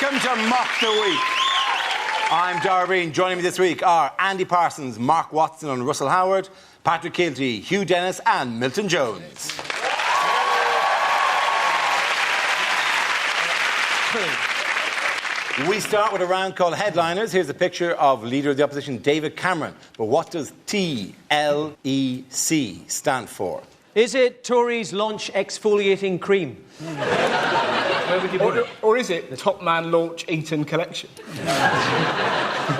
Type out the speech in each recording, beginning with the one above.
Welcome to Mock the Week. I'm Dara Breen. Joining me this week are Andy Parsons, Mark Watson and Russell Howard, Patrick Keelty, Hugh Dennis and Milton Jones. We start with a round called Headliners. Here's a picture of Leader of the Opposition, David Cameron. But what does TLEC stand for? Is it Tories launch exfoliating cream? Where would you put it? Or is it the Top Man launch Eton collection?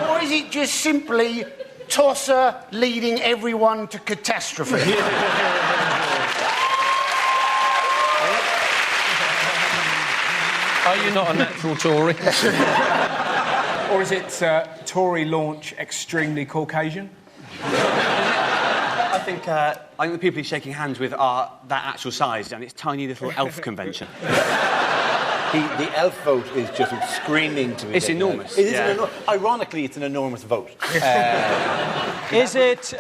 Or is it just simply Tosser leading everyone to catastrophe? Are you not a natural Tory? Or is it Tory launch extremely Caucasian? I think the people he's shaking hands with are that actual size, and it's tiny little elf convention. The elf vote is just screaming to me. It's enormous. It is ironically, it's an enormous vote. Is it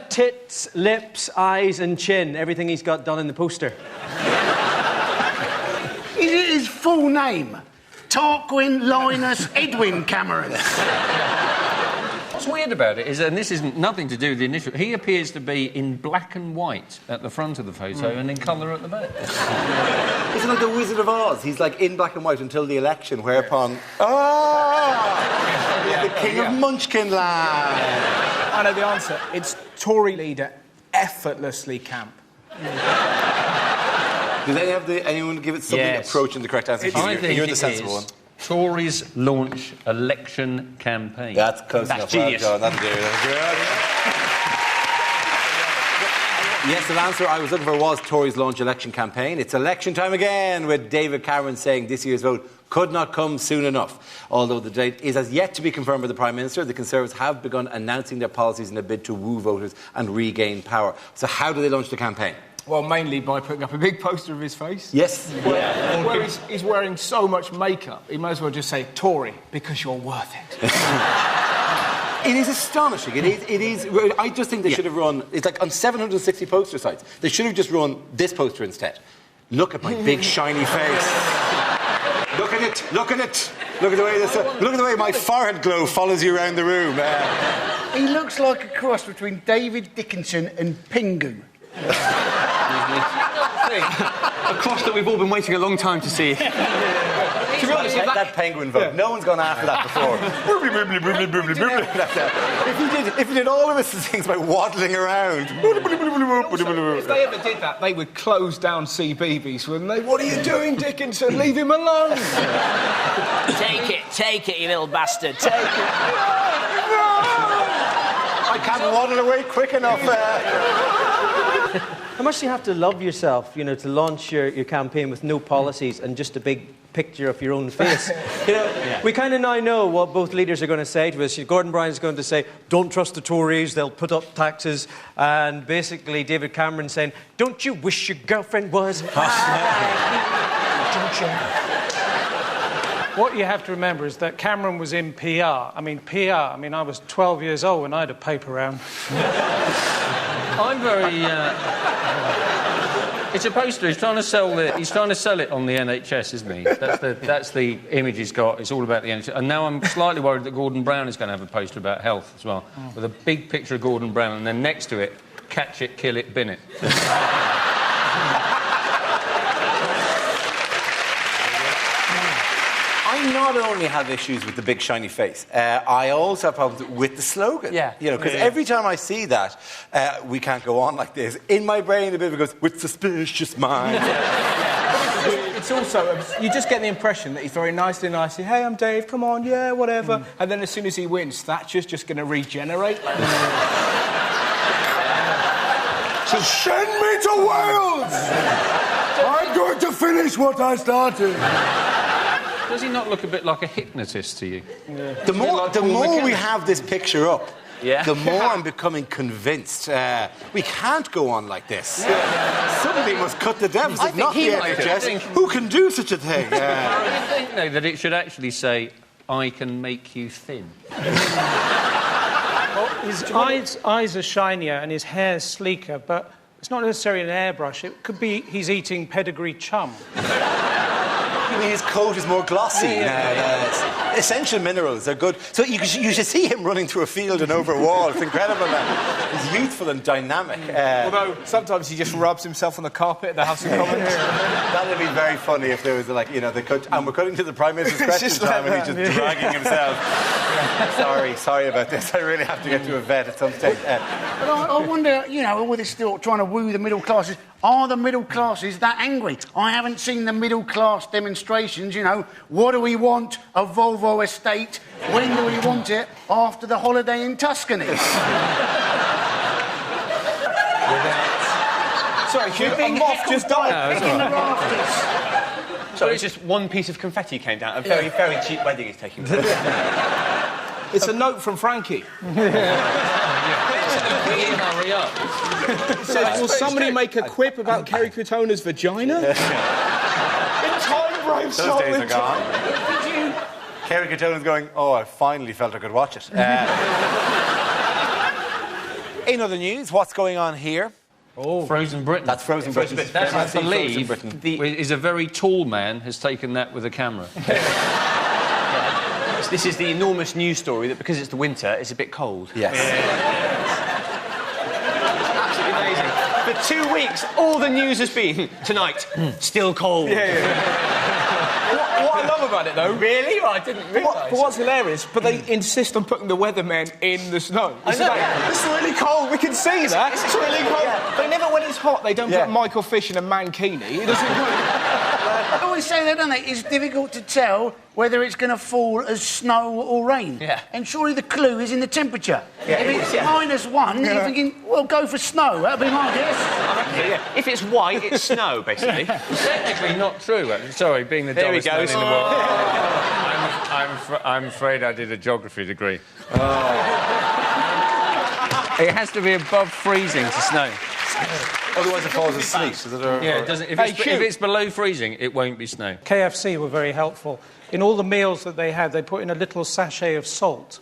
tits, lips, eyes and chin? Everything he's got done in the poster. Is it his full name? Tarquin Linus Edwin Cameron. What's weird about it is, and this isn't nothing to do with the initial, he appears to be in black and white at the front of the photo and in colour at the back. It's like the Wizard of Oz. He's like in black and white until the election, whereupon... the King of Munchkin Land. I know the answer. It's Tory leader effortlessly camp. Does anyone give it something approaching the correct answer? I think You're the sensible one. Tories launch election campaign. That's close enough. Genius. Well done. That's good. Yes, the answer I was looking for was Tories launch election campaign. It's election time again, with David Cameron saying this year's vote could not come soon enough. Although the date is as yet to be confirmed by the Prime Minister, the Conservatives have begun announcing their policies in a bid to woo voters and regain power. So how do they launch the campaign? Well, mainly by putting up a big poster of his face. Yes. Where he's wearing so much makeup, he might as well just say, Tory, because you're worth it. It is astonishing. It is. I just think they should have run... It's like on 760 poster sites. They should have just run this poster instead. Look at my big, shiny face. Look at it. Look at it. Look at the way my forehead glow follows you around the room. He looks like a cross between David Dickinson and Pingu. A cross that we've all been waiting a long time to see. To be honest, that penguin vote, no one's gone after that before. If he did all of his things by waddling around. If they ever did that, they would close down CBeebies, wouldn't they? What are you doing, Dickinson? Leave him alone. Take it, you little bastard. Take it. I can't waddle away quick enough. How much do you have to love yourself, to launch your campaign with no policies and just a big picture of your own face? We kind of now know what both leaders are going to say to us. Gordon Brown's going to say, don't trust the Tories, they'll put up taxes. And basically David Cameron saying, don't you wish your girlfriend was high? Don't you? What you have to remember is that Cameron was in PR. I was 12 years old when I had a paper round. I'm very... It's a poster. He's trying to sell it. He's trying to sell it on the NHS, isn't he? That's the image he's got. It's all about the NHS. And now I'm slightly worried that Gordon Brown is going to have a poster about health as well, with a big picture of Gordon Brown, and then next to it, catch it, kill it, bin it. I not only have issues with the big shiny face, I also have problems with the slogan. Because every time I see that, we can't go on like this, in my brain the bit goes, with suspicious minds. It's also, you just get the impression that he's very nicely, hey, I'm Dave, come on, yeah, whatever. And then as soon as he wins, Thatcher's just going to regenerate. So send me to Wales! I'm going to finish what I started. Does he not look a bit like a hypnotist to you? Yeah. The more we have this picture up, the more I'm becoming convinced we can't go on like this. Somebody must cut the deficit, not the NHS. Who can do such a thing? I think, though, that it should actually say, I can make you thin. Well, his eyes are shinier and his hair's sleeker, but it's not necessarily an airbrush. It could be he's eating pedigree chum. maybe his coat is more glossy. Essential minerals are good. So you should see him running through a field and over a wall. It's incredible, man. He's youthful and dynamic. Although sometimes he just rubs himself on the carpet at the House of Commons. That would be very funny if there was and we're cutting to the Prime Minister's question time and he's just dragging himself. Sorry about this. I really have to get to a vet at some stage. But I wonder, all this still trying to woo the middle classes. Are the middle classes that angry? I haven't seen the middle class demonstrations, What do we want? A Volvo estate. When do we want it? After the holiday in Tuscany. Sorry, Hugh, a moth just died. Picking the rafters. So it's just one piece of confetti came down. A very, very cheap wedding is taking place. It's a note from Frankie. Hurry up. It says, will somebody make a quip about Kerry Katona's vagina? In time, brave soul. Those days are gone. Kerry Katona's going, I finally felt I could watch it. In other news, what's going on here? Frozen Britain. That's Frozen Britain. That, I believe, is a very tall man has taken that with a camera. This is the enormous news story that because it's the winter, it's a bit cold. Yes. Absolutely amazing. For 2 weeks, all the news has been, tonight, still cold. What I love about it, though... Really? I didn't realise. But what's hilarious, but they insist on putting the weathermen in the snow. I know. It's really cold, we can see that. It's really cold. Yeah. They never, when it's hot, they don't put Michael Fish in a mankini. It doesn't... They always say that, don't they? It's difficult to tell whether it's going to fall as snow or rain. Yeah. And surely the clue is in the temperature. Yeah, if it's -1, you're thinking, well, go for snow. That'll be my guess. If it's white, it's snow, basically. Technically not true, actually. Sorry, being the There he dullest man goes. in the world. I'm afraid I did a geography degree. It has to be above freezing to snow. Otherwise it falls as sleet. It doesn't. If it's below freezing, it won't be snow. KFC were very helpful. In all the meals that they had, they put in a little sachet of salt.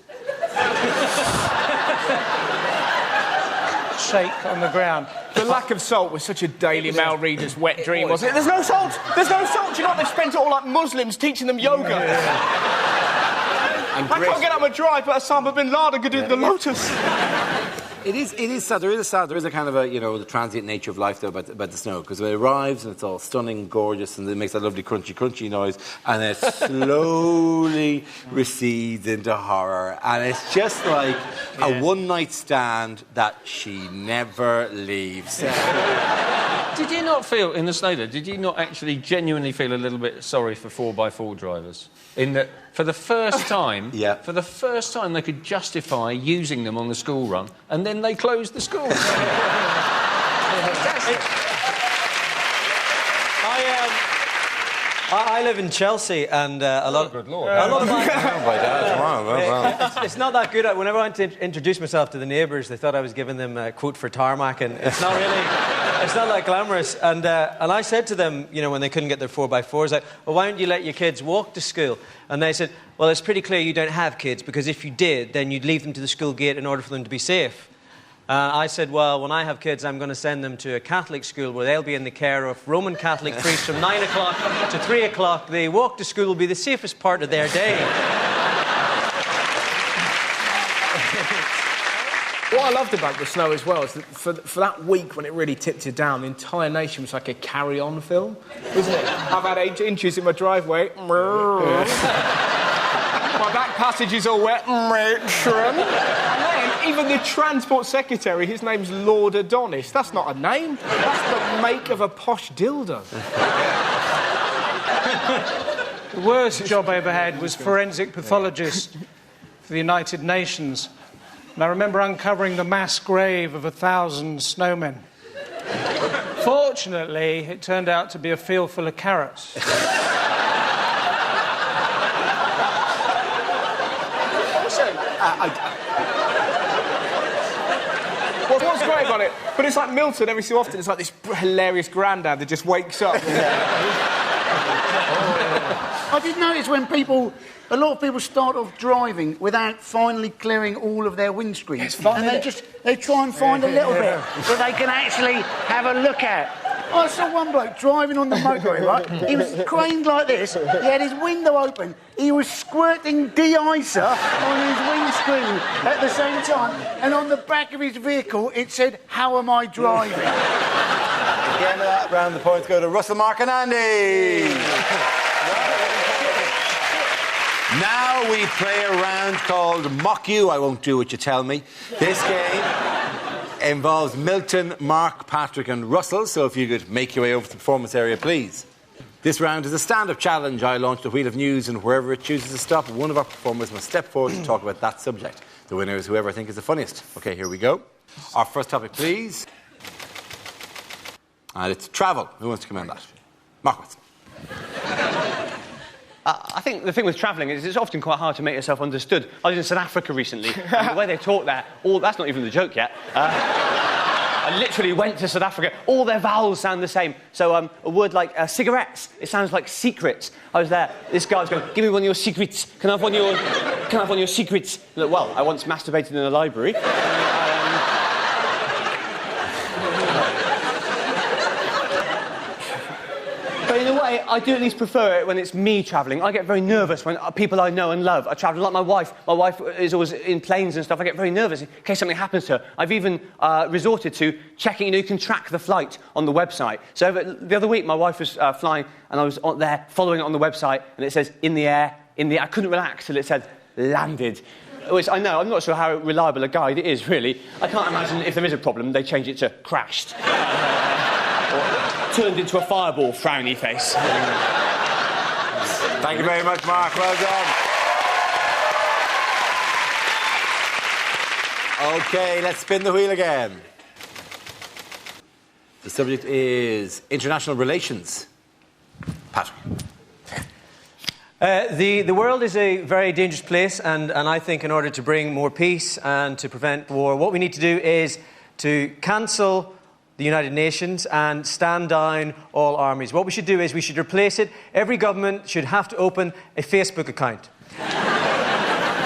Shake on the ground. The lack of salt was such a Daily Mail reader's wet dream, wasn't it? There's no salt! There's no salt! Do you know what? They've spent it all like Muslims teaching them yoga. I can't get out my drive, but Osama bin Laden could do the lotus. It is sad. There is a kind of the transient nature of life, though, about the snow, because it arrives and it's all stunning, gorgeous, and it makes that lovely crunchy noise, and it slowly recedes into horror, and it's just like a one-night stand that she never leaves. Did you not feel, in the snow there, did you not actually genuinely feel a little bit sorry for 4x4 drivers? In that, for the first time, they could justify using them on the school run, and then they closed the school. I live in Chelsea, and a lot. Good Lord! It's not that good. Whenever I went to introduce myself to the neighbours, they thought I was giving them a quote for tarmac, and it's not really. It's not that glamorous. And I said to them, when they couldn't get their 4x4s, well, why don't you let your kids walk to school? And they said, well, it's pretty clear you don't have kids, because if you did, then you'd leave them to the school gate in order for them to be safe. I said, well, when I have kids, I'm going to send them to a Catholic school where they'll be in the care of Roman Catholic priests from 9 o'clock to 3 o'clock. The walk to school will be the safest part of their day. What I loved about the snow as well is that for that week when it really tipped you down, the entire nation was like a carry-on film, wasn't it? I've had 8 inches in my driveway. My back passage is all wet. And then even the Transport Secretary, his name's Lord Adonis. That's not a name. That's the make of a posh dildo. The worst job I ever had was forensic pathologist for the United Nations. And I remember uncovering the mass grave of 1,000 snowmen. Fortunately, it turned out to be a field full of carrots. What's great about it? But it's like Milton, every so often, it's like this hilarious granddad that just wakes up. I did notice when a lot of people start off driving without finally clearing all of their windscreens. It's fun, and they try and find a little bit that they can actually have a look at. I saw one bloke driving on the motorway, right? He was craned like this. He had his window open. He was squirting de-icer on his windscreen at the same time. And on the back of his vehicle, it said, "How am I driving?" At the end of that round, the points go to Russell, Mark and Andy. Now we play a round called Mock You. I won't do what you tell me. This game involves Milton, Mark, Patrick and Russell, so if you could make your way over to the performance area, please. This round is a stand-up challenge. I launch the wheel of news, and wherever it chooses to stop, one of our performers must step forward to talk about that subject. The winner is whoever I think is the funniest. OK, here we go. Our first topic, please. And it's travel. Who wants to come in on that? Mark Watson. I think the thing with travelling is it's often quite hard to make yourself understood. I was in South Africa recently, and the way they talk there, that's not even the joke yet. I literally went to South Africa. All their vowels sound the same. So a word like cigarettes, it sounds like secrets. I was there. This guy was going, "Give me one of your secrets. Can I have one of your secrets?" Look, well, I once masturbated in a library. But in a way, I do at least prefer it when it's me travelling. I get very nervous when people I know and love are travelling, like my wife. My wife is always in planes and stuff. I get very nervous in case something happens to her. I've even resorted to checking, you can track the flight on the website. So the other week, my wife was flying, and I was there following it on the website, and it says, in the air. I couldn't relax till it said, landed. Which I know, I'm not sure how reliable a guide it is, really. I can't imagine if there is a problem, they change it to crashed. Or turned into a fireball, frowny face. Thank you very much, Mark. Well done. OK, let's spin the wheel again. The subject is international relations. Patrick. The world is a very dangerous place, and I think in order to bring more peace and to prevent war, what we need to do is to cancel the United Nations and stand down all armies. What we should do is we should replace it. Every government should have to open a Facebook account.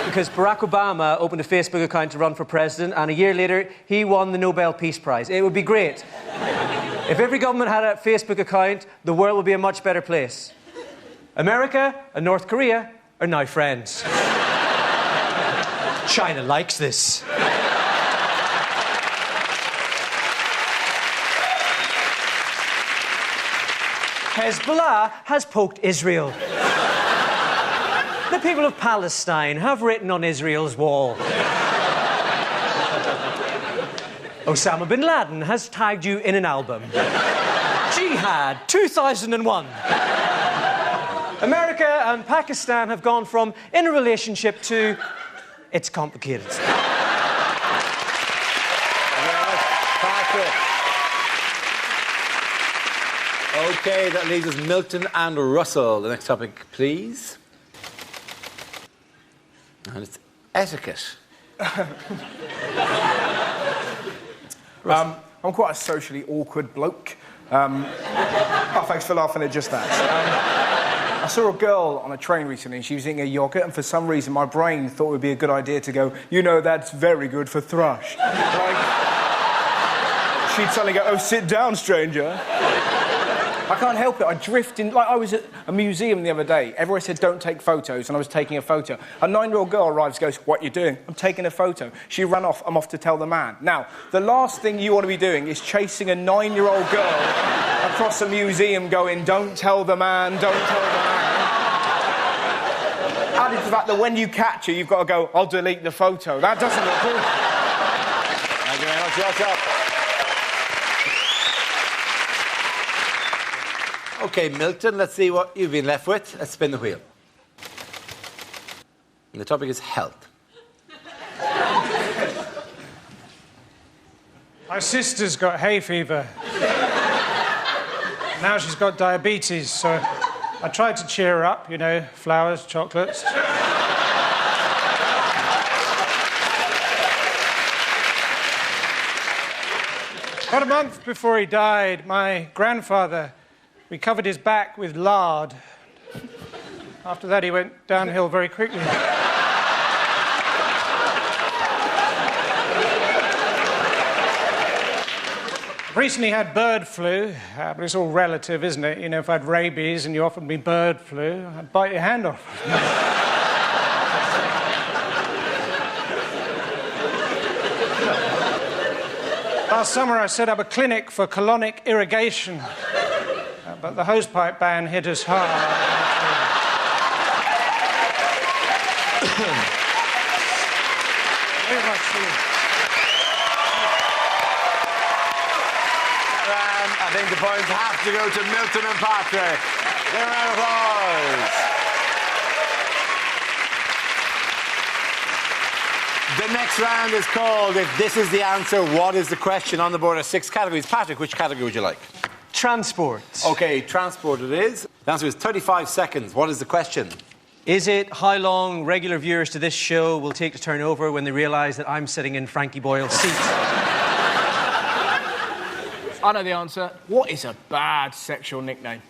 Because Barack Obama opened a Facebook account to run for president, and a year later, he won the Nobel Peace Prize. It would be great. If every government had a Facebook account, the world would be a much better place. America and North Korea are now friends. China likes this. Hezbollah has poked Israel. The people of Palestine have written on Israel's wall. Osama bin Laden has tagged you in an album. Jihad 2001. America and Pakistan have gone from in a relationship to it's complicated. OK, that leaves us Milton and Russell. The next topic, please. And it's etiquette. I'm quite a socially awkward bloke. Oh, thanks for laughing at just that. I saw a girl on a train recently, and she was eating a yoghurt, and for some reason my brain thought it would be a good idea to go, that's very good for thrush. She'd suddenly go, "Oh, sit down, stranger." I can't help it. I drift in. Like, I was at a museum the other day. Everyone said, "Don't take photos," and I was taking a photo. A 9-year-old girl arrives, goes, "What are you doing?" "I'm taking a photo." She ran off. "I'm off to tell the man." Now, the last thing you want to be doing is chasing a 9-year-old girl across a museum going, "Don't tell the man, don't tell the man." Added to the fact that when you catch her, you've got to go, "I'll delete the photo." That doesn't look good. Thank you very much, Russell. OK, Milton, let's see what you've been left with. Let's spin the wheel. And the topic is health. My sister's got hay fever. Now she's got diabetes, so I tried to cheer her up, flowers, chocolates. About a month before he died, my grandfather recovered his back with lard. After that, he went downhill very quickly. Recently had bird flu, but it's all relative, isn't it? You know, if I had rabies and you offered me bird flu, I'd bite your hand off. Last summer I set up a clinic for colonic irrigation, but the hosepipe ban hit us hard. Very much so. I think the points have to go to Milton and Patrick. Give a round of applause. The next round is called If This Is the Answer, What Is the Question? On the board are 6 categories. Patrick, which category would you like? Transport. OK, transport it is. The answer is 35 seconds. What is the question? Is it how long regular viewers to this show will take to turn over when they realise that I'm sitting in Frankie Boyle's seat? I know the answer. What is a bad sexual nickname?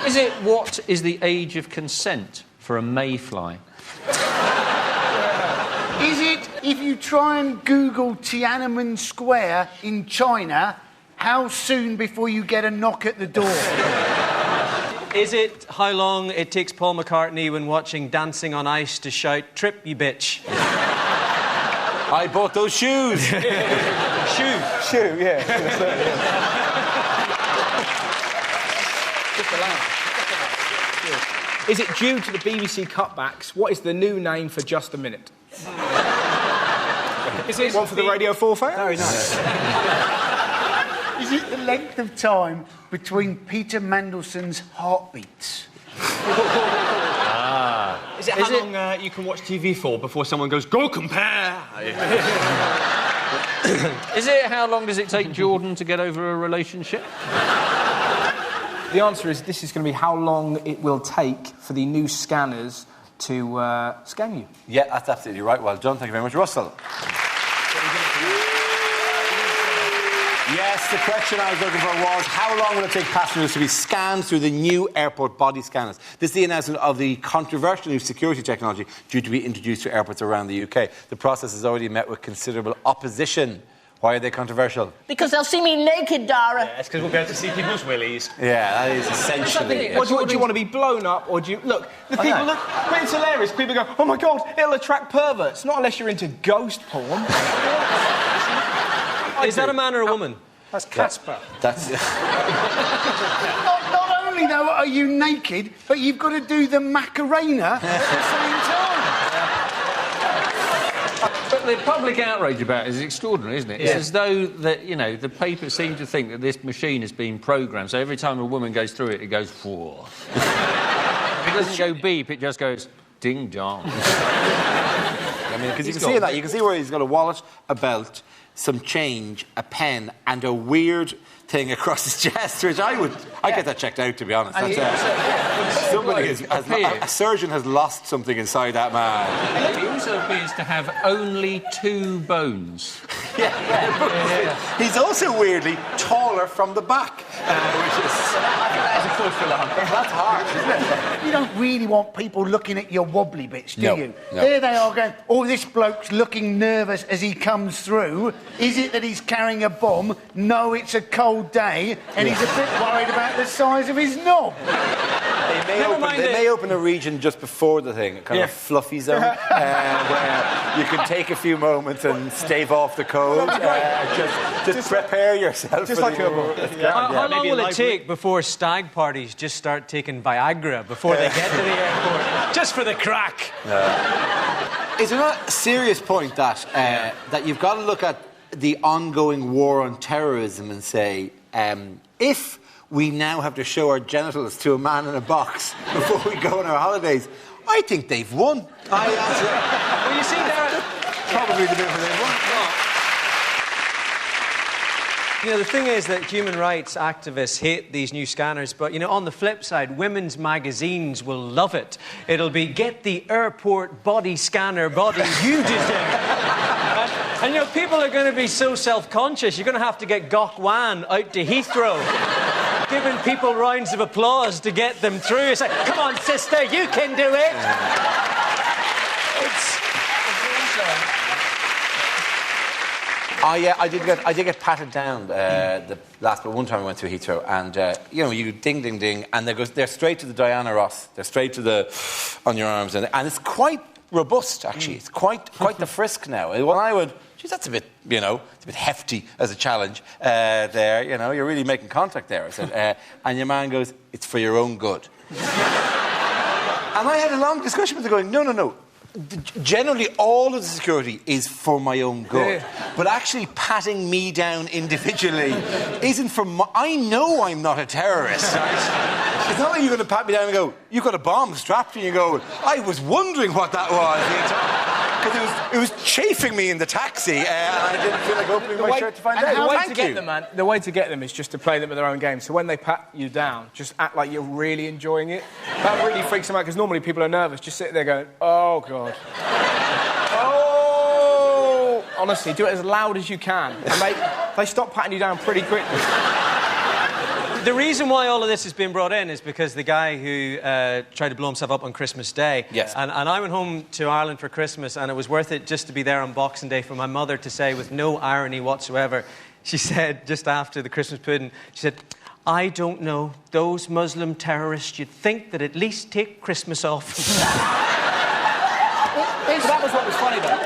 Is it what is the age of consent for a mayfly? Is it, if you try and Google Tiananmen Square in China, how soon before you get a knock at the door? Is it how long it takes Paul McCartney when watching Dancing on Ice to shout, "Trip, you bitch"? I bought those shoes. Shoe, yeah. Is it due to the BBC cutbacks? What is the new name for Just a Minute? Is it one for the Radio 4 fans? Very nice. Is it the length of time between Peter Mandelson's heartbeats? Is it how long you can watch TV for before someone goes, "Go compare"? Is it how long does it take Jordan to get over a relationship? The answer is this is going to be how long it will take for the new scanners to scan you. Yeah, that's absolutely right. Well done. Thank you very much, Russell. Yes, the question I was looking for was how long will it take passengers to be scanned through the new airport body scanners? This is the announcement of the controversial new security technology due to be introduced to airports around the UK. The process has already met with considerable opposition. Why are they controversial? Because they'll see me naked, Dara. It's because we'll be able to see people's willies. Yeah, that is essentially... What, do you want to be blown up, or do you... Look, the people... Look, when it's hilarious, people go, "Oh, my God, it'll attract perverts." Not unless you're into ghost porn. Is that a man or a woman? That's Casper. That's... Not only, though, are you naked, but you've got to do the Macarena at the same time. But the public outrage about it is extraordinary, isn't it? It's as though that, you know, the papers seem to think that this machine has been programmed, so every time a woman goes through it, it goes, whoa. It doesn't go beep, it just goes ding dong. I mean, because you can see that. You can see where he's got a wallet, a belt, some change, a pen, and a weird thing across his chest, which I get that checked out, to be honest. That's, a surgeon has lost something inside that man. He also appears to have only 2 bones. He's also weirdly taller from the back, which is... That's harsh, isn't it? You don't really want people looking at your wobbly bits, do you? No. There they are going, "Oh, this bloke's looking nervous as he comes through. Is it that he's carrying a bomb? No, it's a cold day, and he's a bit worried about the size of his knob." They may open a region just before the thing, a kind of fluffy zone, where you can take a few moments and stave off the cold. Just prepare yourself. Just like How long will it take before stag parties just start taking Viagra before they get to the airport? Just for the crack. Is there not a serious point that that you've got to look at the ongoing war on terrorism and say, if we now have to show our genitals to a man in a box before we go on our holidays, I think they've won. Well, you see, there... Probably the bit where they've won. You know, the thing is that human rights activists hate these new scanners, but, you know, on the flip side, women's magazines will love it. It'll be, "Get the airport body scanner body you deserve." And, you know, people are going to be so self-conscious, you're going to have to get Gok Wan out to Heathrow, giving people rounds of applause to get them through. It's like, "Come on, sister, you can do it." I did get patted down the last, but one time I went through Heathrow, and you ding, ding, ding, and they're straight to the Diana Ross. They're straight to the on your arms, and it's quite robust actually. It's quite the frisk now. When I would, geez, that's a bit, it's a bit hefty as a challenge. There, you're really making contact there. I said, and your man goes, it's for your own good. And I had a long discussion with him going, no. Generally, all of the security is for my own good. Yeah. But actually patting me down individually isn't for I know I'm not a terrorist. It's not like you're going to pat me down and go, you've got a bomb strapped, and you go, I was wondering what that was. Because it was chafing me in the taxi, and I didn't feel like opening my shirt to find out. The way to get them is just to play them at their own game. So when they pat you down, just act like you're really enjoying it. That really freaks them out, because normally people are nervous. Just sit there going, oh, God. Oh! Honestly, do it as loud as you can. And they stop patting you down pretty quickly. The reason why all of this has been brought in is because the guy who tried to blow himself up on Christmas Day. Yes. And I went home to Ireland for Christmas, and it was worth it just to be there on Boxing Day for my mother to say, with no irony whatsoever, she said, just after the Christmas pudding, she said, I don't know, those Muslim terrorists, you'd think that at least take Christmas off. That was what was funny, though.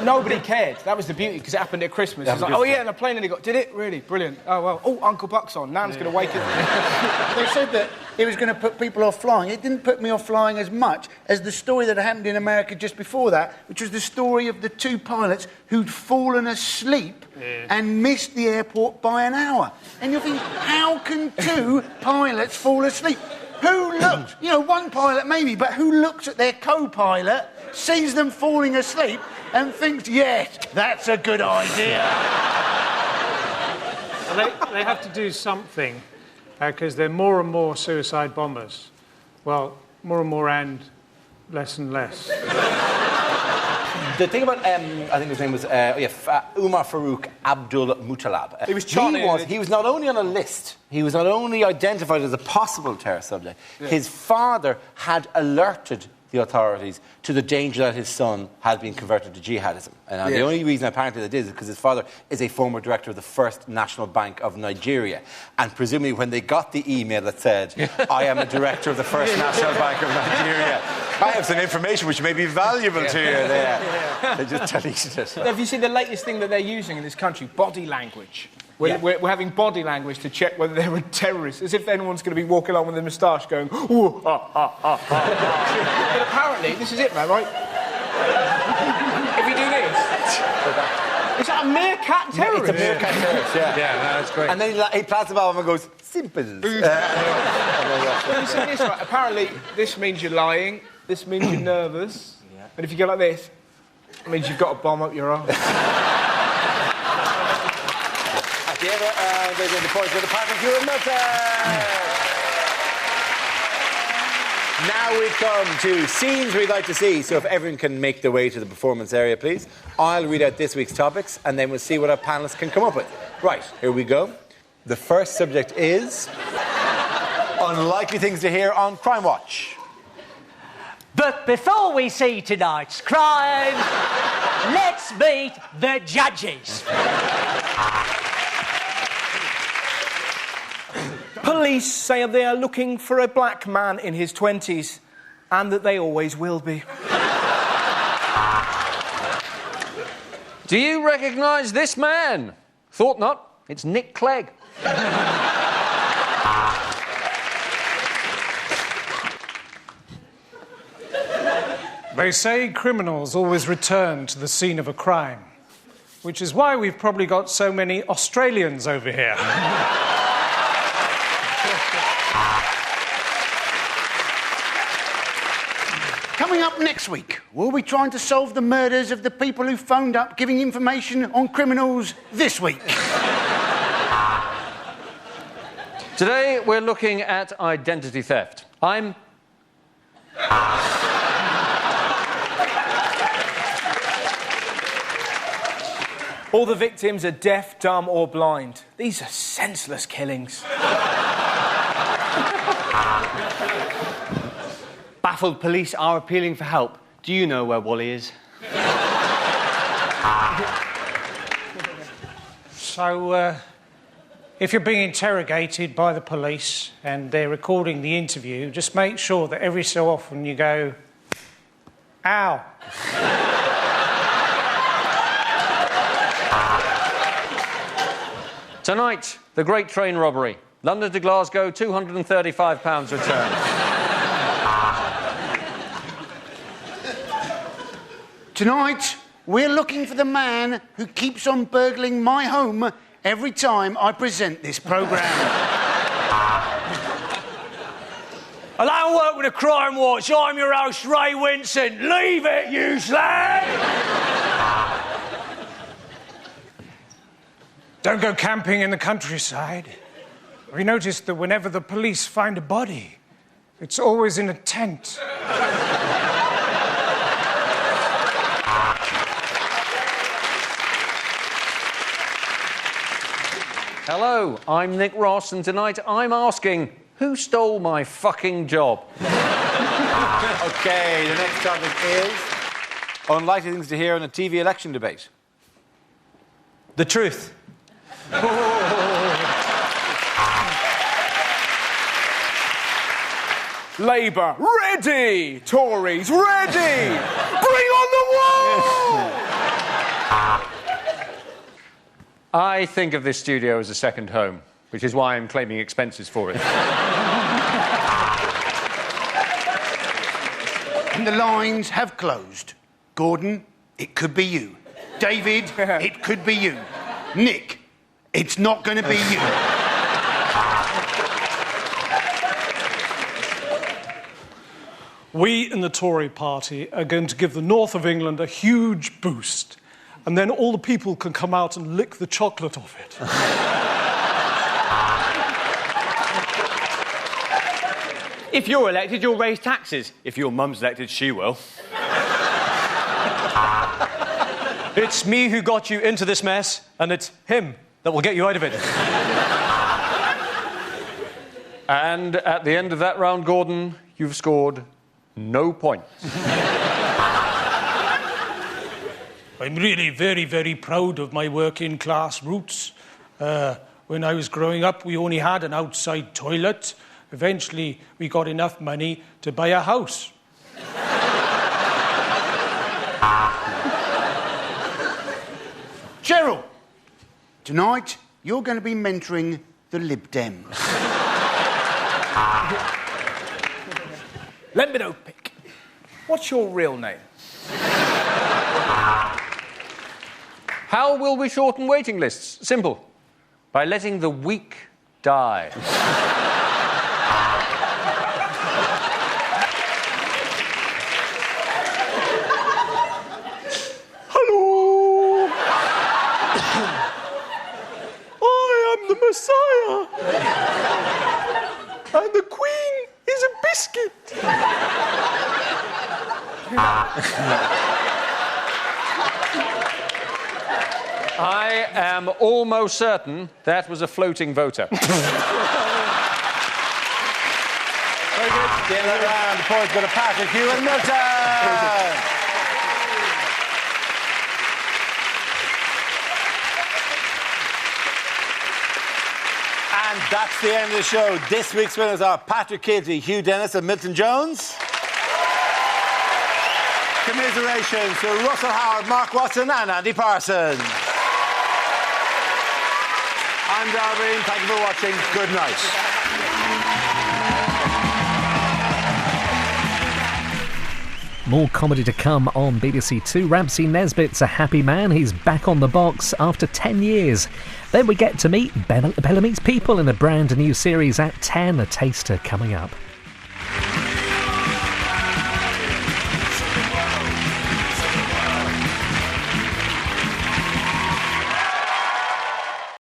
Nobody cared. That was the beauty, because it happened at Christmas. It was like, oh, yeah, and a plane, and he got, did it? Really? Brilliant. Oh, well. Oh, Uncle Buck's on. Nan's going to wake up. They said that it was going to put people off flying. It didn't put me off flying as much as the story that happened in America just before that, which was the story of the two pilots who'd fallen asleep and missed the airport by an hour. And you're thinking, how can two pilots fall asleep? Who looked? One pilot maybe, but who looks at their co-pilot, sees them falling asleep, and thinks, yes, that's a good idea. Well, they have to do something, because there are more and more suicide bombers. Well, more and more and less and less. The thing about, I think his name was Umar Farouk Abdul Muttalab. He was charted. He was not only on a list, he was not only identified as a possible terror subject, his father had alerted the authorities to the danger that his son had been converted to jihadism. And the only reason apparently that is because his father is a former director of the First National Bank of Nigeria. And presumably when they got the email that said, I am a director of the First National Bank of Nigeria, I have some information which may be valuable to you there. They just deleted it. Have you seen the latest thing that they're using in this country? Body language. We're having body language to check whether they're a terrorist, as if anyone's going to be walking along with a moustache going, ooh, But apparently, this is it, man, right? If you do this... Is that a meerkat terrorist? It's a meerkat terrorist, yeah. Yeah, no, that's great. And then he plants the bomb and goes, simple. You see this, right? Apparently, this means you're lying, this means you're nervous, and if you go like this, it means you've got a bomb up your arse. They're going to point to the Patrick Ewing Now we come to scenes we'd like to see. So if everyone can make their way to the performance area, please. I'll read out this week's topics, and then we'll see what our panellists can come up with. Right, here we go. The first subject is unlikely things to hear on Crime Watch. But before we see tonight's crime, let's meet the judges. Police say they are looking for a black man in his 20s, and that they always will be. Do you recognise this man? Thought not. It's Nick Clegg. They say criminals always return to the scene of a crime, which is why we've probably got so many Australians over here. Coming up next week, we'll be trying to solve the murders of the people who phoned up giving information on criminals this week. Today, we're looking at identity theft. All the victims are deaf, dumb, or blind. These are senseless killings. Baffled police are appealing for help. Do you know where Wally is? So, if you're being interrogated by the police and they're recording the interview, just make sure that every so often you go, ow. Tonight, the great train robbery. London to Glasgow, £235 return. Tonight, we're looking for the man who keeps on burgling my home every time I present this programme. I don't work with a crime watch. I'm your host, Ray Winston. Leave it, you slag! Don't go camping in the countryside. Have you noticed that whenever the police find a body, it's always in a tent? Hello, I'm Nick Ross, and tonight I'm asking, who stole my fucking job? OK, the next topic is unlikely things to hear in a TV election debate. The truth. Labour, ready! Tories, ready! Bring on the wall! I think of this studio as a second home, which is why I'm claiming expenses for it. And the lines have closed. Gordon, it could be you. David, it could be you. Nick, it's not going to be you. We in the Tory party are going to give the north of England a huge boost, and then all the people can come out and lick the chocolate off it. If you're elected, you'll raise taxes. If your mum's elected, she will. It's me who got you into this mess, and it's him that will get you out of it. And at the end of that round, Gordon, you've scored no points. I'm really very, very proud of my working-class roots. When I was growing up, we only had an outside toilet. Eventually, we got enough money to buy a house. Cheryl, tonight you're going to be mentoring the Lib Dems. Let me know, Pick. What's your real name? How will we shorten waiting lists? Simple. By letting the weak die. Hello! I am the Messiah! And the Queen is a biscuit! I am almost certain that was a floating voter. Very good. The end of the round, the points go to Patrick, Hugh and Milton. And that's the end of the show. This week's winners are Patrick Kidsey, Hugh Dennis and Milton Jones. Commiserations to Russell Howard, Mark Watson and Andy Parsons. I'm Darby. Thank you for watching. Good night. More comedy to come on BBC Two. Ramsey Nesbitt's a happy man. He's back on the box after 10 years. Then we get to meet Bella Meets People in a brand new series at 10. A taster coming up.